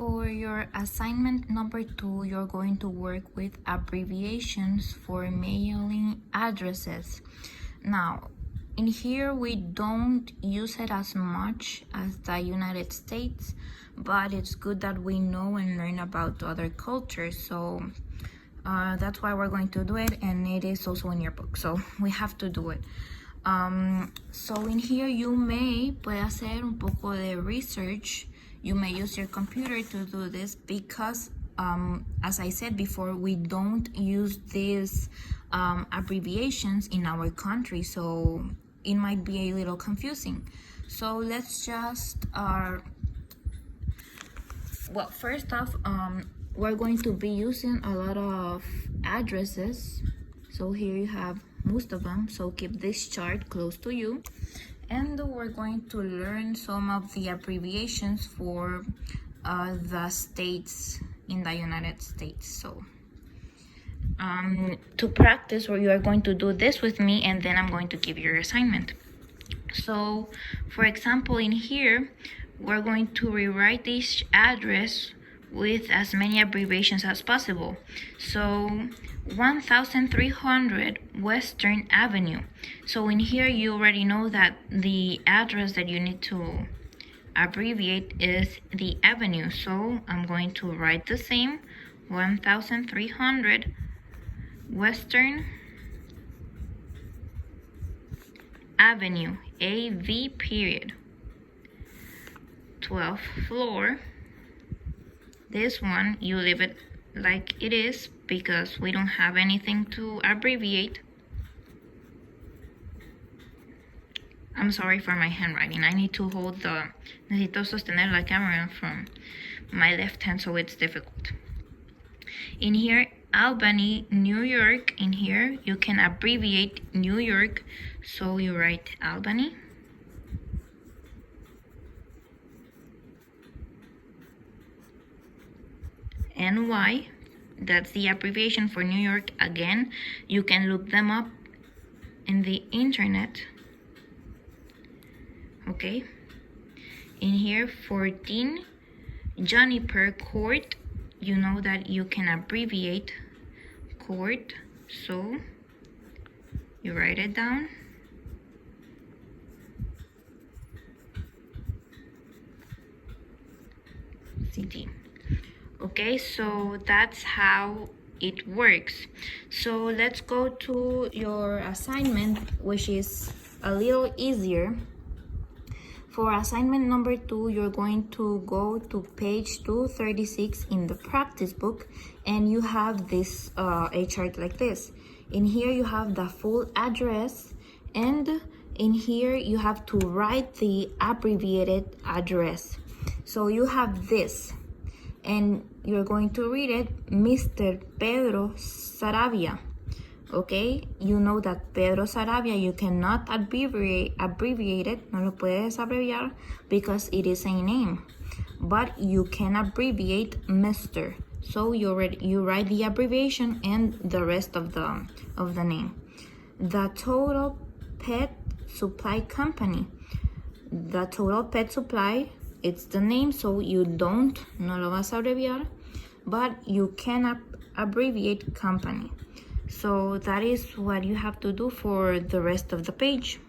For your assignment number 2, you're going to work with abbreviations for mailing addresses. Now, in here, we don't use it as much as the United States, but it's good that we know and learn about other cultures. So that's why we're going to do it, and it is also in your book, so we have to do it. So in here, you may puede hacer un poco de research. You may use your computer to do this because, as I said before, we don't use these abbreviations in our country, so it might be a little confusing. So let's just, well, first off, we're going to be using a lot of addresses. So here you have most of them, so keep this chart close to you. And we're going to learn some of the abbreviations for the states in the United States. So to practice, or you are going to do this with me, and then I'm going to give you your assignment. So for example, in here, we're going to rewrite this address with as many abbreviations as possible. So 1300 Western Avenue. So in here, you already know that the address that you need to abbreviate is the avenue. So I'm going to write the same, 1300 Western Avenue, AV period. 12th floor. This one, you leave it like it is because we don't have anything to abbreviate. I'm sorry for my handwriting. I need to hold necesito sostener la camera from my left hand, so it's difficult. In here, Albany, New York. In here, you can abbreviate New York, so you write Albany. NY, that's the abbreviation for New York. Again, you can look them up in the internet. Okay, in here, 14 Juniper Court. You know that you can abbreviate court, so you write it down. CD. Okay, so that's how it works. So let's go to your assignment, which is a little easier. For assignment number 2, you're going to go to page 236 in the practice book, and you have this a chart like this. In here, you have the full address, and in here, you have to write the abbreviated address. So you have this, and you're going to read it, Mr. Pedro Saravia. Okay, you know that Pedro Saravia, you cannot abbreviate it, no lo puedes abreviar because it is a name, but you can abbreviate Mr. So you write the abbreviation and the rest of the name. The Total Pet Supply Company. The Total Pet Supply, it's the name, so you no lo vas a abreviar, but you can abbreviate company. So that is what you have to do for the rest of the page.